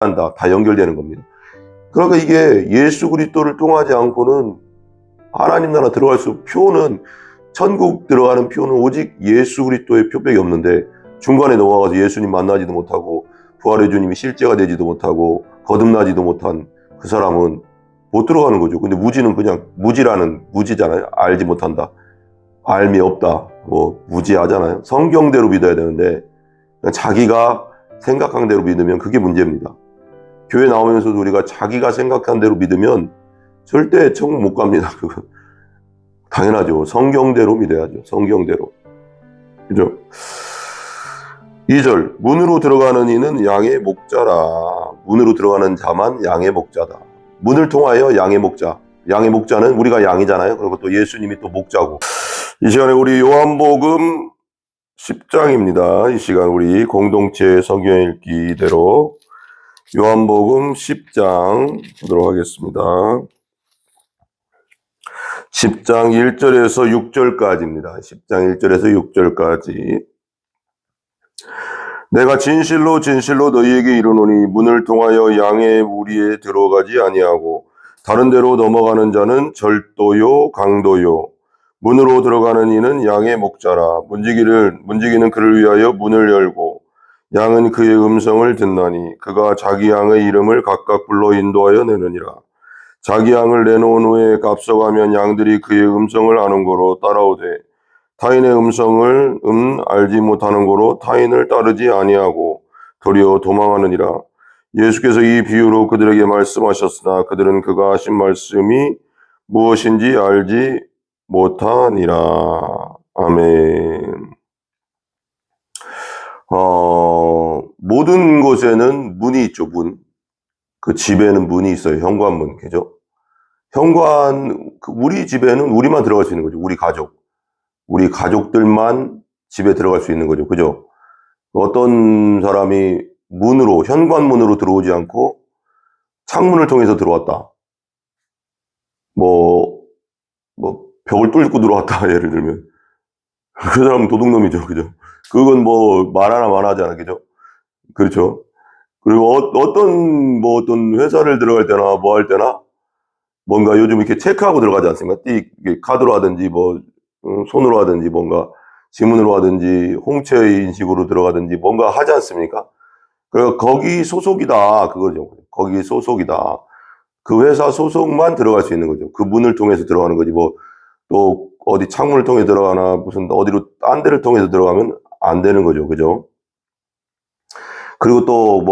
한다. 다 연결되는 겁니다. 그러니까 이게 예수 그리스도를 통하지 않고는 하나님 나라 들어갈 수, 표는, 천국 들어가는 표는 오직 예수 그리스도의 표밖에 없는데, 중간에 넘어가서 예수님 만나지도 못하고 부활의 주님이 실제가 되지도 못하고 거듭나지도 못한 그 사람은 못 들어가는 거죠. 근데 무지는 그냥 무지잖아요. 알지 못한다, 알미 없다, 뭐 무지하잖아요. 성경대로 믿어야 되는데 그냥 자기가 생각한 대로 믿으면 그게 문제입니다. 교회 나오면서도 우리가 자기가 생각한 대로 믿으면 절대 천국 못 갑니다. 그건 당연하죠. 성경대로 믿어야죠. 성경대로. 그죠? 2절, 문으로 들어가는 이는 양의 목자라. 문으로 들어가는 자만 양의 목자다. 문을 통하여 양의 목자. 양의 목자는 우리가 양이잖아요. 그리고 또 예수님이 또 목자고. 이 시간에 우리 요한복음 10장입니다. 이 시간 우리 공동체 성경 읽기대로 요한복음 10장 보도록 하겠습니다. 10장 1절에서 6절까지입니다. 10장 1절에서 6절까지. 내가 진실로 진실로 너희에게 이르노니 문을 통하여 양의 무리에 들어가지 아니하고 다른 데로 넘어가는 자는 절도요 강도요. 문으로 들어가는 이는 양의 목자라. 문지기는 그를 위하여 문을 열고 양은 그의 음성을 듣나니 그가 자기 양의 이름을 각각 불러 인도하여 내느니라. 자기 양을 내놓은 후에 앞서가면 양들이 그의 음성을 아는 거로 따라오되 타인의 음성을 알지 못하는 거로 타인을 따르지 아니하고 도리어 도망하느니라. 예수께서 이 비유로 그들에게 말씀하셨으나 그들은 그가 하신 말씀이 무엇인지 알지 못하니라. 아멘. 모든 곳에는 문이 있죠. 문. 그 집에는 문이 있어요. 현관문. 그죠? 우리 집에는 우리만 들어갈 수 있는 거죠. 우리 가족들만 집에 들어갈 수 있는 거죠. 그죠? 어떤 사람이 현관문으로 들어오지 않고 창문을 통해서 들어왔다. 벽을 뚫고 들어왔다. 예를 들면. 그 사람은 도둑놈이죠. 그죠? 그건 말하나 마나하잖아. 그죠? 그렇죠? 그리고 어떤 회사를 들어갈 때나 할 때나 뭔가 요즘 이렇게 체크하고 들어가지 않습니까? 카드로 하든지 손으로 하든지 뭔가 지문으로 하든지 홍채 인식으로 들어가든지 뭔가 하지 않습니까? 그러니까 거기 소속이다. 그거죠. 거기 소속이다. 그 회사 소속만 들어갈 수 있는 거죠. 그 문을 통해서 들어가는 거지. 또 어디 창문을 통해 들어가나 무슨 어디로 딴 데를 통해서 들어가면 안 되는 거죠. 그죠? 그리고 또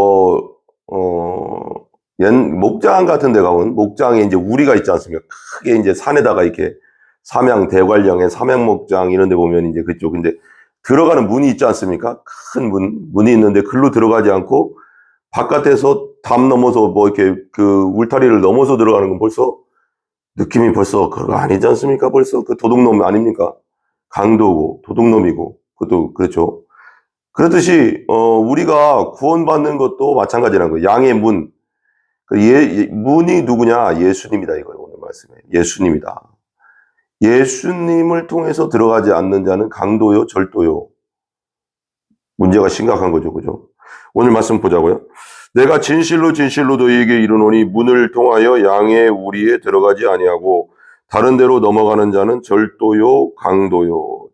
목장 같은 데 가면 목장에 이제 우리가 있지 않습니까? 크게 이제 산에다가 이렇게 대관령의 삼양목장 이런 데 보면 이제 그쪽, 근데 들어가는 문이 있지 않습니까? 큰 문이 있는데 글로 들어가지 않고 바깥에서 담 넘어서 이렇게 그 울타리를 넘어서 들어가는 건 벌써 느낌이 그거 아니지 않습니까? 벌써 그 도둑놈 아닙니까? 강도고 도둑놈이고 그것도 그렇죠. 그렇듯이 우리가 구원받는 것도 마찬가지라는 거예요. 양의 문. 문이 누구냐? 예수님이다 이거예요. 오늘 말씀에. 예수님이다. 예수님을 통해서 들어가지 않는 자는 강도요, 절도요. 문제가 심각한 거죠. 그죠? 오늘 말씀 보자고요. 내가 진실로 진실로 너희에게 이르노니 문을 통하여 양의 우리에 들어가지 아니하고 다른 데로 넘어가는 자는 절도요, 강도요.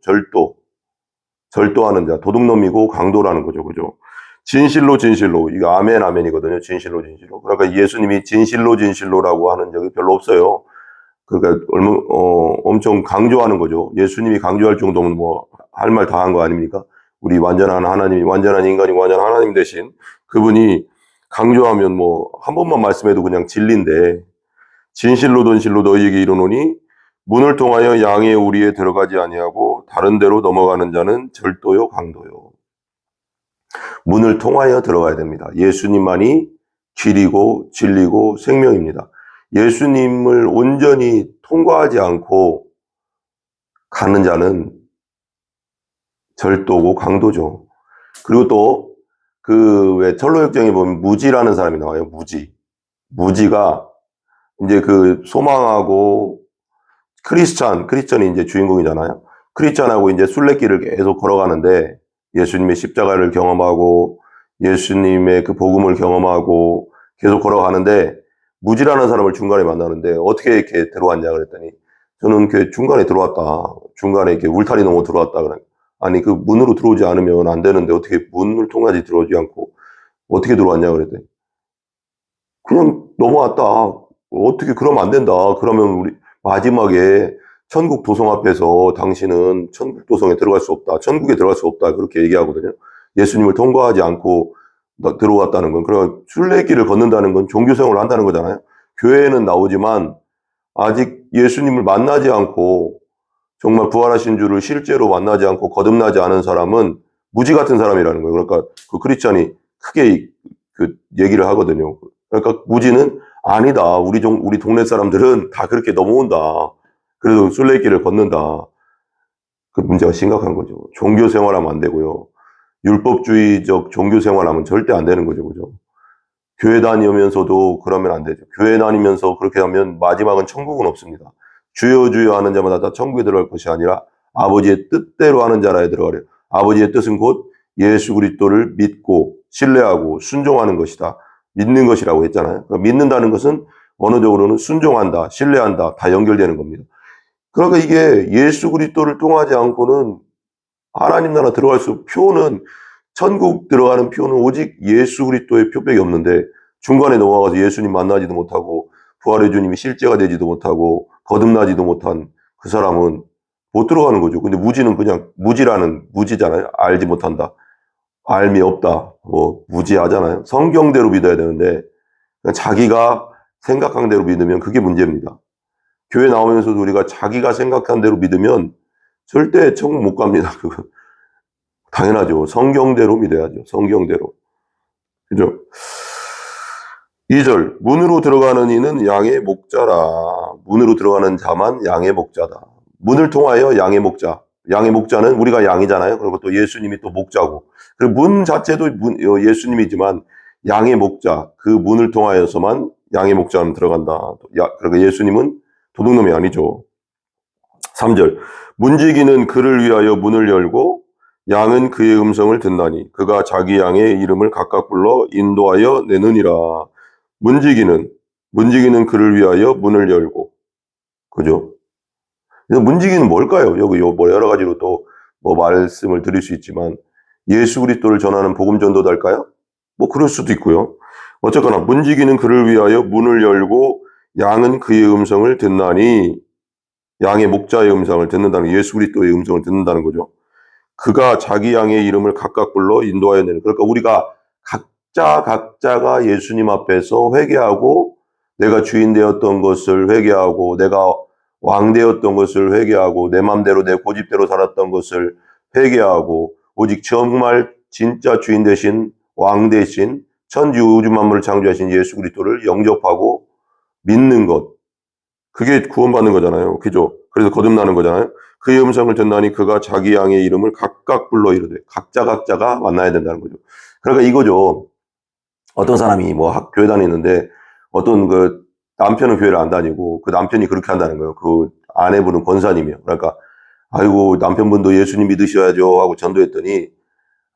절도하는 자, 도둑놈이고 강도라는 거죠. 그죠? 진실로 진실로. 이거 아멘 아멘이거든요. 진실로 진실로. 그러니까 예수님이 진실로 진실로라고 하는 적이 별로 없어요. 그러니까 엄청 강조하는 거죠. 예수님이 강조할 정도면 할 말 다 한 거 아닙니까? 우리 완전한 하나님이, 완전한 인간이 완전한 하나님 대신 그분이 강조하면 한 번만 말씀해도 그냥 진리인데, 진실로 진실로 너희에게 이르노니 문을 통하여 양의 우리에 들어가지 아니하고 다른 데로 넘어가는 자는 절도요 강도요. 문을 통하여 들어가야 됩니다. 예수님만이 길이고 진리고 생명입니다. 예수님을 온전히 통과하지 않고 가는 자는 절도고 강도죠. 그리고 또 왜 철로역정에 보면 무지라는 사람이 나와요. 무지가 이제 그 소망하고 크리스천이 이제 주인공이잖아요. 크리스천하고 이제 순례길을 계속 걸어가는데 예수님의 십자가를 경험하고 예수님의 그 복음을 경험하고 계속 걸어가는데 무지라는 사람을 중간에 만나는데 어떻게 이렇게 들어왔냐 그랬더니 저는 그 중간에 들어왔다. 중간에 이렇게 울타리 넘어 들어왔다. 그래. 아니 그 문으로 들어오지 않으면 안 되는데 어떻게 문을 통하지 들어오지 않고 어떻게 들어왔냐 그랬더니 그냥 넘어왔다. 어떻게 그러면 안 된다. 그러면 우리 마지막에 천국 도성 앞에서 당신은 천국 도성에 들어갈 수 없다. 천국에 들어갈 수 없다. 그렇게 얘기하거든요. 예수님을 통과하지 않고 들어왔다는 건. 그러니까 순례길을 걷는다는 건 종교생활을 한다는 거잖아요. 교회에는 나오지만 아직 예수님을 만나지 않고 정말 부활하신 주를 실제로 만나지 않고 거듭나지 않은 사람은 무지 같은 사람이라는 거예요. 그러니까 그 크리스찬이 크게 그 얘기를 하거든요. 그러니까 무지는 아니다. 우리 동네 사람들은 다 그렇게 넘어온다. 그래도 순례길을 걷는다. 그 문제가 심각한 거죠. 종교 생활하면 안 되고요. 율법주의적 종교 생활하면 절대 안 되는 거죠. 그죠? 교회 다니면서도 그러면 안 되죠. 교회 다니면서 그렇게 하면 마지막은 천국은 없습니다. 주여 주여 하는 자마다 다 천국에 들어갈 것이 아니라 아버지의 뜻대로 하는 자라에 들어가래요. 아버지의 뜻은 곧 예수 그리스도를 믿고 신뢰하고 순종하는 것이다. 믿는 것이라고 했잖아요. 그러니까 믿는다는 것은 언어적으로는 순종한다, 신뢰한다, 다 연결되는 겁니다. 그러니까 이게 예수 그리스도를 통하지 않고는 하나님 나라 들어갈 수, 표는, 천국 들어가는 표는 오직 예수 그리스도의 표밖에 없는데 중간에 넘어가서 예수님 만나지도 못하고 부활의 주님이 실제가 되지도 못하고 거듭나지도 못한 그 사람은 못 들어가는 거죠. 근데 무지는 그냥 무지잖아요. 알지 못한다. 알미 없다. 뭐 무지하잖아요. 성경대로 믿어야 되는데 자기가 생각한 대로 믿으면 그게 문제입니다. 교회 나오면서도 우리가 자기가 생각한 대로 믿으면 절대 천국 못 갑니다. 그거 당연하죠. 성경대로 믿어야죠. 성경대로. 그죠? 2절 문으로 들어가는 이는 양의 목자라. 문으로 들어가는 자만 양의 목자다. 문을 통하여 양의 목자. 양의 목자는 우리가 양이잖아요. 그리고 또 예수님이 또 목자고. 그리고 문 자체도 예수님이지만 양의 목자. 그 문을 통하여서만 양의 목자는 들어간다. 그러니까 예수님은 도둑놈이 아니죠. 3절 문지기는 그를 위하여 문을 열고 양은 그의 음성을 듣나니 그가 자기 양의 이름을 각각 불러 인도하여 내느니라. 문지기는 그를 위하여 문을 열고. 그죠? 그래서 문지기는 뭘까요? 여기 뭐 여러 가지로 또 뭐 말씀을 드릴 수 있지만 예수 그리스도를 전하는 복음 전도달까요? 뭐 그럴 수도 있고요. 어쨌거나 문지기는 그를 위하여 문을 열고 양은 그의 음성을 듣나니 양의 목자의 음성을 듣는다는 예수 그리스도의 음성을 듣는다는 거죠. 그가 자기 양의 이름을 각각 불러 인도하여 내는. 그러니까 우리가 각자가 예수님 앞에서 회개하고 내가 주인 되었던 것을 회개하고 내가 왕 되었던 것을 회개하고 내 맘대로 내 고집대로 살았던 것을 회개하고 오직 정말 진짜 주인 되신 왕 되신 천지 우주 만물을 창조하신 예수 그리스도를 영접하고 믿는 것. 그게 구원받는 거잖아요. 그죠? 그래서 거듭나는 거잖아요. 그의 음성을 듣나니 그가 자기 양의 이름을 각각 불러 이르되 각자가 만나야 된다는 거죠. 그러니까 이거죠. 어떤 사람이 뭐 교회 다니는데 어떤 그 남편은 교회를 안 다니고 그 남편이 그렇게 한다는 거예요. 그 아내분은 권사님이요. 그러니까 아이고 남편분도 예수님 믿으셔야죠 하고 전도했더니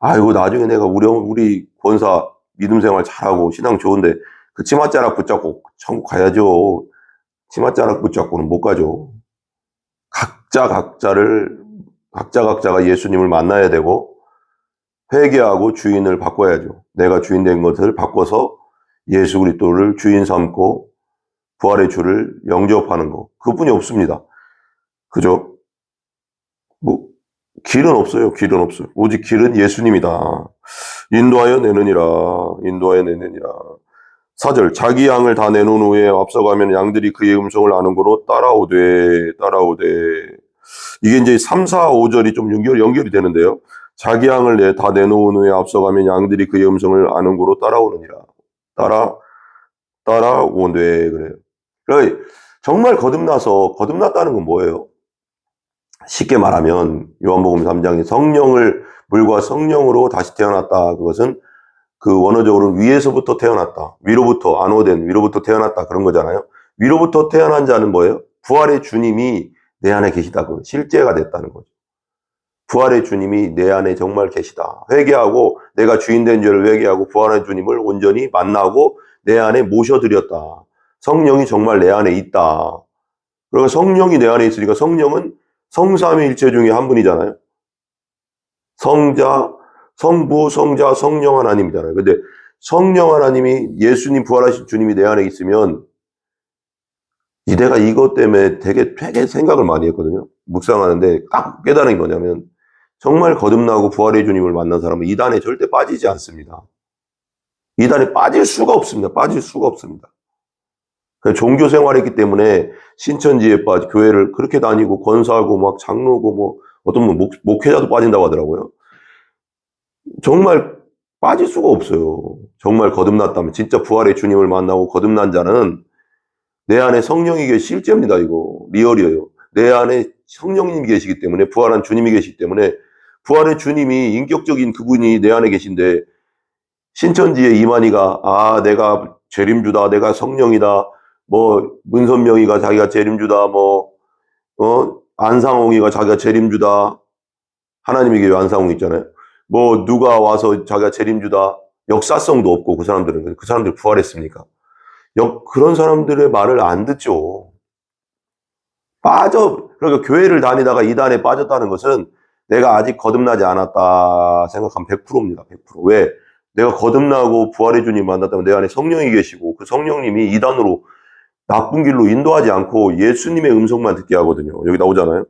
아이고 나중에 내가 우리 권사 믿음 생활 잘하고 신앙 좋은데 그 치맛자락 붙잡고 천국 가야죠. 치맛자락 붙잡고는 못 가죠. 각자가 예수님을 만나야 되고 회개하고 주인을 바꿔야죠. 내가 주인 된 것을 바꿔서 예수 그리스도를 주인 삼고 부활의 주를 영접하는 거. 그뿐이 없습니다. 그죠? 뭐 길은 없어요. 길은 없어요. 오직 길은 예수님이다. 인도하여 내느니라. 4절 자기 양을 다 내놓은 후에 앞서가면 양들이 그의 음성을 아는 거로 따라오되 이게 이제 3, 4, 5절이 좀 연결이 되는데요. 자기 양을 다 내놓은 후에 앞서가면 양들이 그의 음성을 아는 거로 따라오느니라. 따라오되 그래요. 그러니까 정말 거듭났다는 건 뭐예요? 쉽게 말하면 요한복음 3장에 물과 성령으로 다시 태어났다. 그것은 그 원어적으로는 위에서부터 태어났다. 위로부터 태어났다. 그런 거잖아요. 위로부터 태어난 자는 뭐예요? 부활의 주님이 내 안에 계시다. 그 실제가 됐다는 거죠. 부활의 주님이 내 안에 정말 계시다. 회개하고 내가 주인된 죄를 회개하고 부활한 주님을 온전히 만나고 내 안에 모셔드렸다. 성령이 정말 내 안에 있다. 그러니까 성령이 내 안에 있으니까 성령은 성삼위일체 중에 한 분이잖아요. 성자, 성부, 성자, 성령 하나님이잖아요. 근데 성령 하나님이 예수님 부활하신 주님이 내 안에 있으면 내가 이것 때문에 되게 생각을 많이 했거든요. 묵상하는데 딱 깨달은 게 뭐냐면 정말 거듭나고 부활의 주님을 만난 사람은 이단에 절대 빠지지 않습니다. 이단에 빠질 수가 없습니다. 빠질 수가 없습니다. 종교 생활했기 때문에 신천지에 교회를 그렇게 다니고 권사하고 막 장로고 뭐 어떤 분 목회자도 빠진다고 하더라고요. 정말 빠질 수가 없어요. 정말 거듭났다면 진짜 부활의 주님을 만나고 거듭난 자는 내 안에 성령이 실제입니다. 이거 리얼이에요. 내 안에 성령님이 계시기 때문에 부활한 주님이 계시기 때문에 부활의 주님이 인격적인 그분이 내 안에 계신데 신천지의 이만희가 내가 재림주다 내가 성령이다 뭐 문선명이가 자기가 재림주다 뭐 안상홍이가 자기가 재림주다 하나님의 교회 안상홍 있잖아요. 뭐 누가 와서 자기가 재림주다 역사성도 없고 그 사람들 부활했습니까? 그런 사람들의 말을 안 듣죠. 그러니까 교회를 다니다가 이단에 빠졌다는 것은 내가 아직 거듭나지 않았다 생각하면 100%입니다. 100%. 왜? 내가 거듭나고 부활의 주님 만났다면 내 안에 성령이 계시고 그 성령님이 이단으로 나쁜 길로 인도하지 않고 예수님의 음성만 듣게 하거든요. 여기 나오잖아요.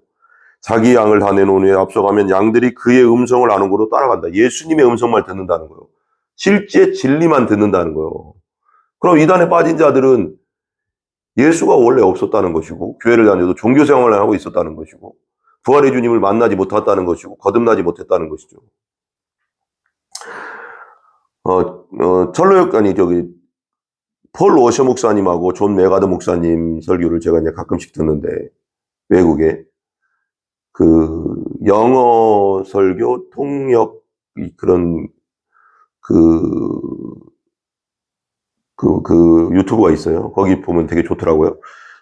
자기 양을 다 내놓은 후에 앞서가면 양들이 그의 음성을 아는 거로 따라간다. 예수님의 음성만 듣는다는 거예요. 실제 진리만 듣는다는 거예요. 그럼 이단에 빠진 자들은 예수가 원래 없었다는 것이고 교회를 다녀도 종교 생활을 하고 있었다는 것이고 부활의 주님을 만나지 못했다는 것이고 거듭나지 못했다는 것이죠. 폴 워셔 목사님하고 존 메가드 목사님 설교를 제가 이제 가끔씩 듣는데 외국에 그 영어 설교 통역 그런 유튜브가 있어요. 거기 보면 되게 좋더라고요.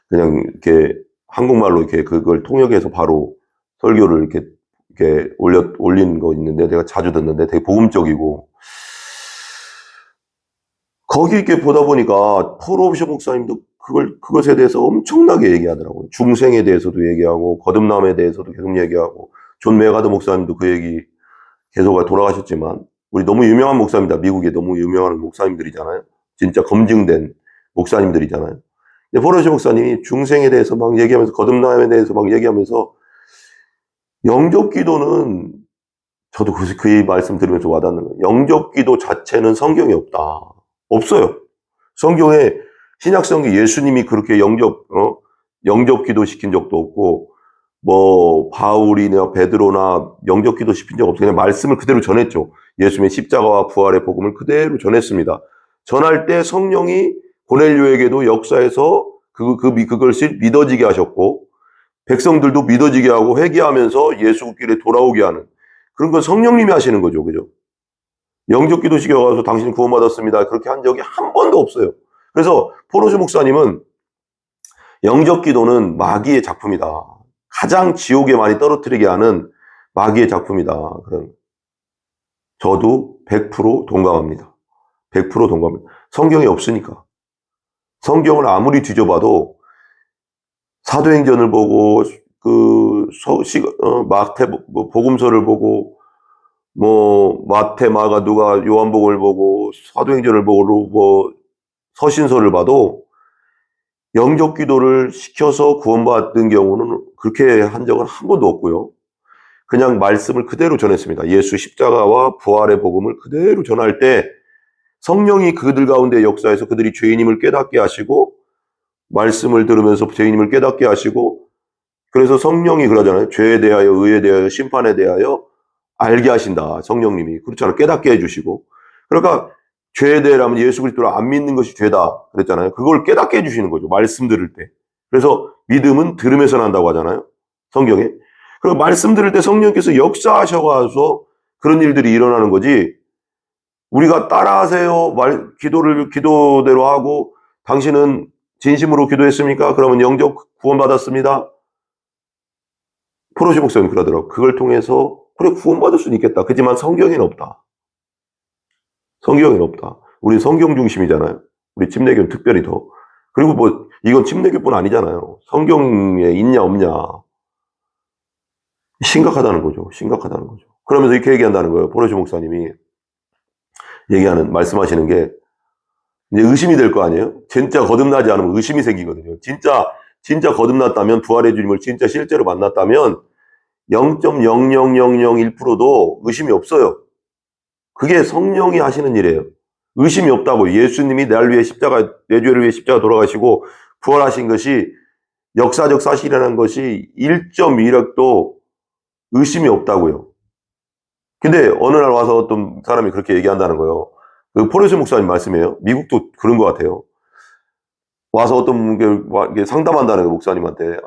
그냥 이렇게 한국말로 이렇게 그걸 통역해서 바로 설교를 이렇게 올린 거 있는데 내가 자주 듣는데 되게 복음적이고 거기 이렇게 보다 보니까 폴 워셔 목사님도 그것에 대해서 엄청나게 얘기하더라고요. 중생에 대해서도 얘기하고 거듭남에 대해서도 계속 얘기하고 존 메가드 목사님도 그 얘기 계속 돌아가셨지만 우리 너무 유명한 목사입니다. 미국에 너무 유명한 목사님들이잖아요. 진짜 검증된 목사님들이잖아요. 폴 워셔 목사님이 중생에 대해서 막 얘기하면서 거듭남에 대해서 막 얘기하면서 영접 기도는 저도 그 말씀 들으면서 와닿는 거예요. 영접 기도 자체는 성경에 없다. 없어요. 성경에 신약성경 예수님이 그렇게 영접 기도 시킨 적도 없고 뭐 바울이나 베드로나 영접 기도 시킨 적 없어요. 그냥 말씀을 그대로 전했죠. 예수님의 십자가와 부활의 복음을 그대로 전했습니다. 전할 때 성령이 고넬료에게도 역사에서 그걸 믿어지게 하셨고 백성들도 믿어지게 하고 회개하면서 예수 길에 돌아오게 하는 그런 건 성령님이 하시는 거죠. 그죠? 영접 기도 시켜가서 당신 구원받았습니다. 그렇게 한 적이 한 번도 없어요. 그래서 폴 워셔 목사님은 영접 기도는 마귀의 작품이다. 가장 지옥에 많이 떨어뜨리게 하는 마귀의 작품이다. 저도 100% 동감합니다. 100% 동감합니다. 성경이 없으니까. 성경을 아무리 뒤져봐도 사도행전을 보고 마태 복음서를 보고 마태, 마가, 누가, 요한복음을 보고 사도행전을 보고 서신서를 봐도 영접 기도를 시켜서 구원받은 경우는 그렇게 한 적은 한 번도 없고요. 그냥 말씀을 그대로 전했습니다. 예수 십자가와 부활의 복음을 그대로 전할 때 성령이 그들 가운데 역사해서 그들이 죄인임을 깨닫게 하시고 말씀을 들으면서 죄인임을 깨닫게 하시고 그래서 성령이 그러잖아요. 죄에 대하여 의에 대하여 심판에 대하여 알게 하신다. 성령님이. 그렇잖아요. 깨닫게 해주시고. 그러니까 죄에 대하면 예수 그리스도를 안 믿는 것이 죄다. 그랬잖아요. 그걸 깨닫게 해주시는 거죠. 말씀 들을 때. 그래서 믿음은 들음에서 난다고 하잖아요. 성경에. 그리고 말씀 들을 때 성령께서 역사하셔서 그런 일들이 일어나는 거지. 우리가 따라하세요. 기도대로 하고 당신은 진심으로 기도했습니까? 그러면 영접 구원받았습니다. 폴 워셔 목사님 그러더라고요. 그걸 통해서 그래 구원받을 수는 있겠다. 그렇지만 성경에는 없다. 성경에는 없다. 우리 성경 중심이잖아요. 우리 침례교는 특별히 더. 그리고 뭐 이건 침례교뿐 아니잖아요. 성경에 있냐 없냐. 심각하다는 거죠. 심각하다는 거죠. 그러면서 이렇게 얘기한다는 거예요. 포르쉐 목사님이 말씀하시는 게 이제 의심이 될 거 아니에요? 진짜 거듭나지 않으면 의심이 생기거든요. 진짜 거듭났다면, 부활의 주님을 진짜 실제로 만났다면 0.00001%도 의심이 없어요. 그게 성령이 하시는 일이에요. 의심이 없다고. 예수님이 내 죄를 위해 십자가 돌아가시고 부활하신 것이 역사적 사실이라는 것이 1.1억도 의심이 없다고요. 근데 어느 날 와서 어떤 사람이 그렇게 얘기한다는 거예요. 그 포르쉐 목사님 말씀이에요. 미국도 그런 것 같아요. 와서 어떤 게 상담한다는 거예요, 목사님한테.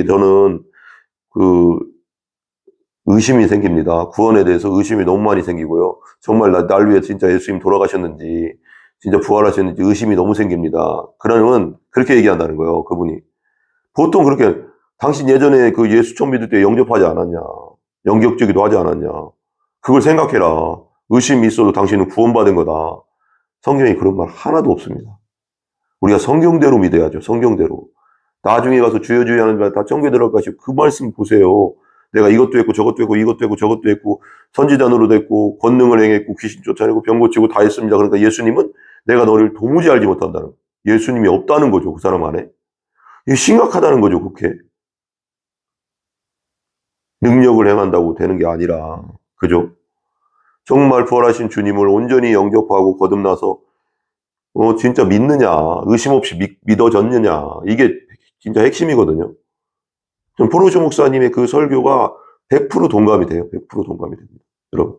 저는 그 의심이 생깁니다. 구원에 대해서 의심이 너무 많이 생기고요. 정말 날 위해 진짜 예수님 돌아가셨는지, 진짜 부활하셨는지 의심이 너무 생깁니다. 그러면 그렇게 얘기한다는 거예요, 그분이. 보통 그렇게, 당신 예전에 그 예수 처음 믿을 때 영접하지 않았냐? 영격주기도 하지 않았냐? 그걸 생각해라. 의심이 있어도 당신은 구원받은 거다. 성경에 그런 말 하나도 없습니다. 우리가 성경대로 믿어야죠. 성경대로. 나중에 가서 주여 주여 하는 말 다 청교에 들어갈 것이고 그 말씀 보세요. 내가 이것도 했고 저것도 했고 이것도 했고 저것도 했고 선지자 노릇 했고 권능을 행했고 귀신 쫓아내고 병 고치고 다 했습니다. 그러니까 예수님은 내가 너를 도무지 알지 못한다는, 예수님이 없다는 거죠. 그 사람 안에. 이게 심각하다는 거죠. 그렇게. 능력을 행한다고 되는 게 아니라. 그죠? 정말 부활하신 주님을 온전히 영접하고 거듭나서 진짜 믿느냐, 의심 없이 믿어졌느냐, 이게 진짜 핵심이거든요. 전 포르쉐 목사님의 그 설교가 100% 동감이 돼요. 100% 동감이 됩니다. 여러분.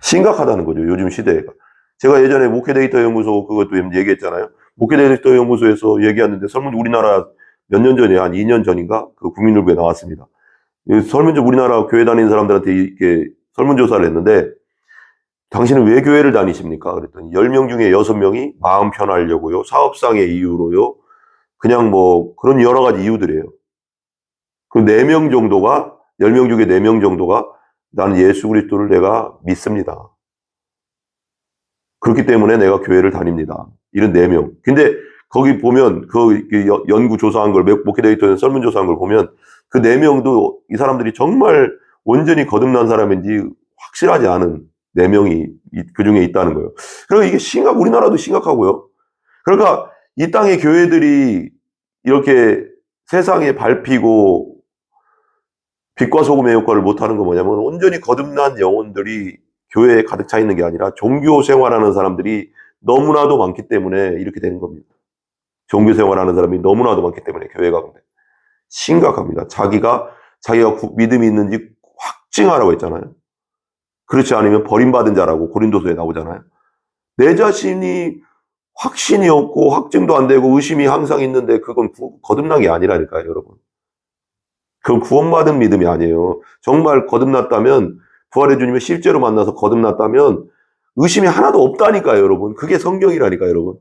심각하다는 거죠. 요즘 시대가. 제가 예전에 목회데이터 연구소 그것도 얘기했잖아요. 목회데이터 연구소에서 얘기했는데 우리나라 몇 년 전에 한 2년 전인가 그 국민일보에 나왔습니다. 우리나라 교회 다니는 사람들한테 이렇게 설문조사를 했는데 당신은 왜 교회를 다니십니까? 그랬더니 10명 중에 6명이 마음 편하려고요. 사업상의 이유로요. 그냥 뭐 그런 여러 가지 이유들이에요. 그 4명 정도가 10명 중에 4명 정도가 나는 예수 그리스도를 내가 믿습니다. 그렇기 때문에 내가 교회를 다닙니다. 이런 4명. 근데 거기 보면 그 연구 조사한 걸 목회데이터에 설문조사한 걸 보면 그 4명도 이 사람들이 정말 온전히 거듭난 사람인지 확실하지 않은 4명이 그 중에 있다는 거예요. 그러니까 이게 우리나라도 심각하고요. 그러니까 이 땅의 교회들이 이렇게 세상에 밟히고 빛과 소금의 역할을 못하는 건 뭐냐면 온전히 거듭난 영혼들이 교회에 가득 차 있는 게 아니라 종교 생활하는 사람들이 너무나도 많기 때문에 이렇게 되는 겁니다. 종교 생활하는 사람이 너무나도 많기 때문에 교회가 근데 심각합니다. 자기가 믿음이 있는지 확증하라고 했잖아요. 그렇지 않으면 버림받은 자라고 고린도서에 나오잖아요. 내 자신이 확신이 없고 확증도 안 되고 의심이 항상 있는데 그건 거듭난 게 아니라니까요, 여러분. 그건 구원받은 믿음이 아니에요. 정말 거듭났다면, 부활의 주님을 실제로 만나서 거듭났다면 의심이 하나도 없다니까요, 여러분. 그게 성경이라니까요, 여러분.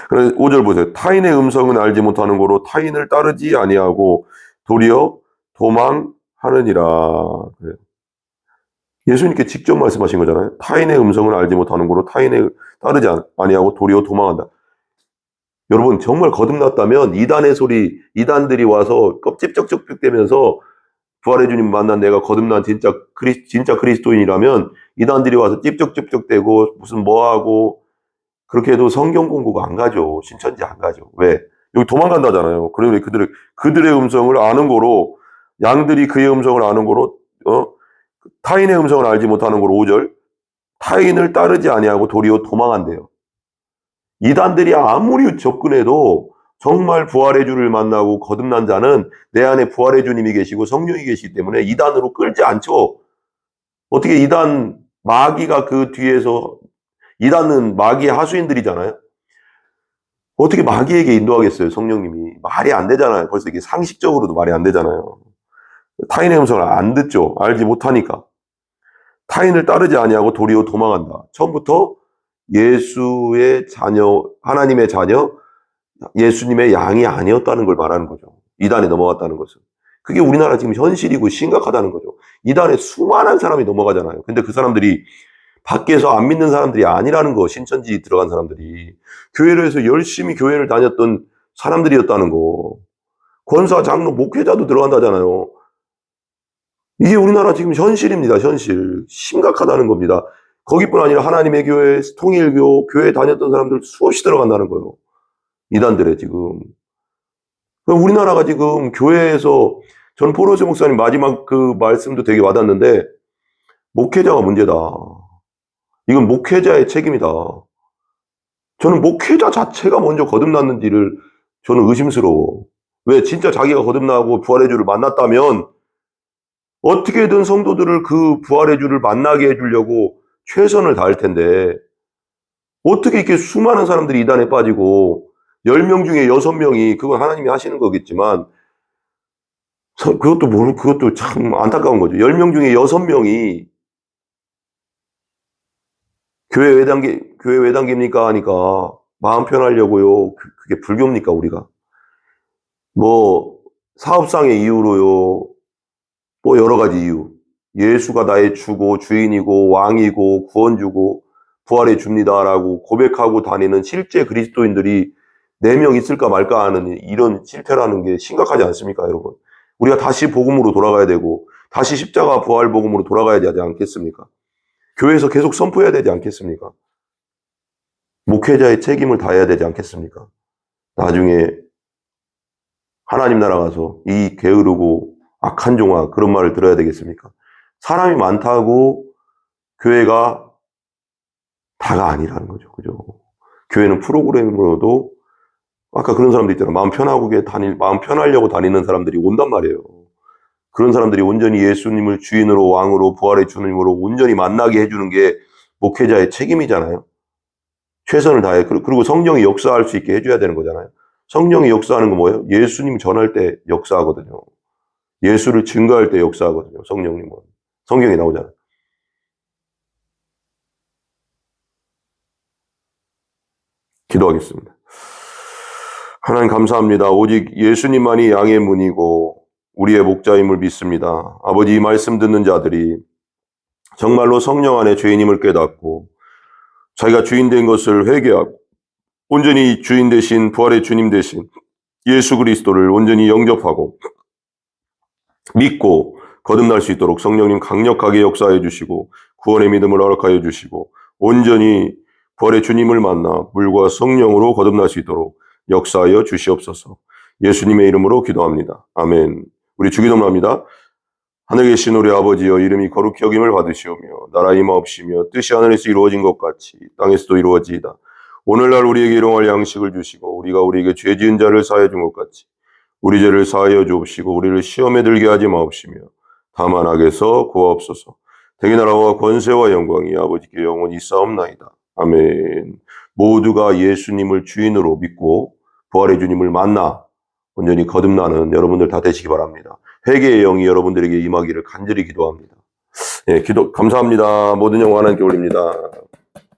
그래서 5절 보세요. 타인의 음성은 알지 못하는 거로 타인을 따르지 아니하고 도리어 도망하느니라. 예수님께 직접 말씀하신 거잖아요. 타인의 음성을 알지 못하는 거로 타인을 따르지 아니하고 도리어 도망한다. 여러분 정말 거듭났다면 이단들이 와서 껍질쩍쩍대면서 부활의 주님 만난 내가 거듭난 진짜 그리스도인이라면 이단들이 와서 찝쩍찝쩍대고 무슨 뭐하고 그렇게 해도 성경 공부가 안 가죠. 신천지 안 가죠. 왜? 여기 도망간다잖아요. 그러니 그들의 음성을 아는 거로, 양들이 그의 음성을 아는 거로 타인의 음성을 알지 못하는 거로 5절 타인을 따르지 아니하고 도리어 도망한대요. 이단들이 아무리 접근해도 정말 부활의 주를 만나고 거듭난 자는 내 안에 부활의 주님이 계시고 성령이 계시기 때문에 이단으로 끌지 않죠. 어떻게 이단 마귀가 그 뒤에서, 이단은 마귀의 하수인들이잖아요. 어떻게 마귀에게 인도하겠어요, 성령님이. 말이 안 되잖아요. 벌써 이게 상식적으로도 말이 안 되잖아요. 타인의 음성을 안 듣죠. 알지 못하니까. 타인을 따르지 아니하고 도리어 도망한다. 처음부터 예수의 자녀, 하나님의 자녀, 예수님의 양이 아니었다는 걸 말하는 거죠. 이단에 넘어갔다는 것은. 그게 우리나라 지금 현실이고 심각하다는 거죠. 이단에 수많은 사람이 넘어가잖아요. 근데 그 사람들이 밖에서 안 믿는 사람들이 아니라는 거, 신천지 들어간 사람들이. 교회를 해서 열심히 교회를 다녔던 사람들이었다는 거. 권사, 장로, 목회자도 들어간다잖아요. 이게 우리나라 지금 현실입니다, 현실. 심각하다는 겁니다. 거기뿐 아니라 하나님의 교회, 통일교, 교회 다녔던 사람들 수없이 들어간다는 거예요. 이단들에 지금. 우리나라가 지금 교회에서, 저는 포로세 목사님 마지막 그 말씀도 되게 와닿는데, 목회자가 문제다. 이건 목회자의 책임이다. 저는 목회자 자체가 먼저 거듭났는지를 저는 의심스러워. 왜? 진짜 자기가 거듭나고 부활의 주를 만났다면 어떻게든 성도들을 그 부활의 주를 만나게 해주려고 최선을 다할 텐데 어떻게 이렇게 수많은 사람들이 이단에 빠지고 10명 중에 6명이 그건 하나님이 하시는 거겠지만 그것도 참 안타까운 거죠. 10명 중에 6명이 교회 외단계입니까? 하니까 마음 편하려고요. 그게 불교입니까, 우리가? 뭐 사업상의 이유로요. 뭐 여러 가지 이유. 예수가 나의 주고 주인이고 왕이고 구원주고 부활해 줍니다라고 고백하고 다니는 실제 그리스도인들이 4명 있을까 말까 하는 이런 실패라는 게 심각하지 않습니까, 여러분? 우리가 다시 복음으로 돌아가야 되고 다시 십자가 부활 복음으로 돌아가야 되지 않겠습니까? 교회에서 계속 선포해야 되지 않겠습니까? 목회자의 책임을 다해야 되지 않겠습니까? 나중에 하나님 나라 가서 이 게으르고 악한 종아 그런 말을 들어야 되겠습니까? 사람이 많다고 교회가 다가 아니라는 거죠. 그죠? 교회는 프로그램으로도 아까 그런 사람들 있잖아요. 마음 편하려고 다니는 사람들이 온단 말이에요. 그런 사람들이 온전히 예수님을 주인으로 왕으로 부활의 주님으로 온전히 만나게 해주는 게 목회자의 책임이잖아요. 최선을 다해. 그리고 성령이 역사할 수 있게 해줘야 되는 거잖아요. 성령이 역사하는 건 뭐예요? 예수님 전할 때 역사하거든요. 예수를 증거할 때 역사하거든요. 성령님은. 성경에 나오잖아요. 기도하겠습니다. 하나님 감사합니다. 오직 예수님만이 양의 문이고 우리의 목자임을 믿습니다. 아버지, 이 말씀 듣는 자들이 정말로 성령 안에 죄인임을 깨닫고 자기가 주인 된 것을 회개하고 온전히 주인 되신 부활의 주님 되신 예수 그리스도를 온전히 영접하고 믿고 거듭날 수 있도록 성령님 강력하게 역사해 주시고 구원의 믿음을 허락하여 주시고 온전히 부활의 주님을 만나 물과 성령으로 거듭날 수 있도록 역사하여 주시옵소서. 예수님의 이름으로 기도합니다. 아멘. 우리 주기도문합니다. 하늘에 계신 우리 아버지여, 이름이 거룩히 여김을 받으시오며 나라의 임하옵시며 뜻이 하늘에서 이루어진 것 같이 땅에서도 이루어지이다. 오늘날 우리에게 일용할 양식을 주시고 우리가 우리에게 죄 지은 자를 사하여 준 것 같이 우리 죄를 사하여 주옵시고 우리를 시험에 들게 하지 마옵시며 다만 악에서 구하옵소서. 대개 나라와 권세와 영광이 아버지께 영원히 있사옵나이다. 아멘. 모두가 예수님을 주인으로 믿고 부활의 주님을 만나 온전히 거듭나는 여러분들 다 되시기 바랍니다. 회개의 영이 여러분들에게 임하기를 간절히 기도합니다. 예, 감사합니다. 모든 영광 하나님께 올립니다.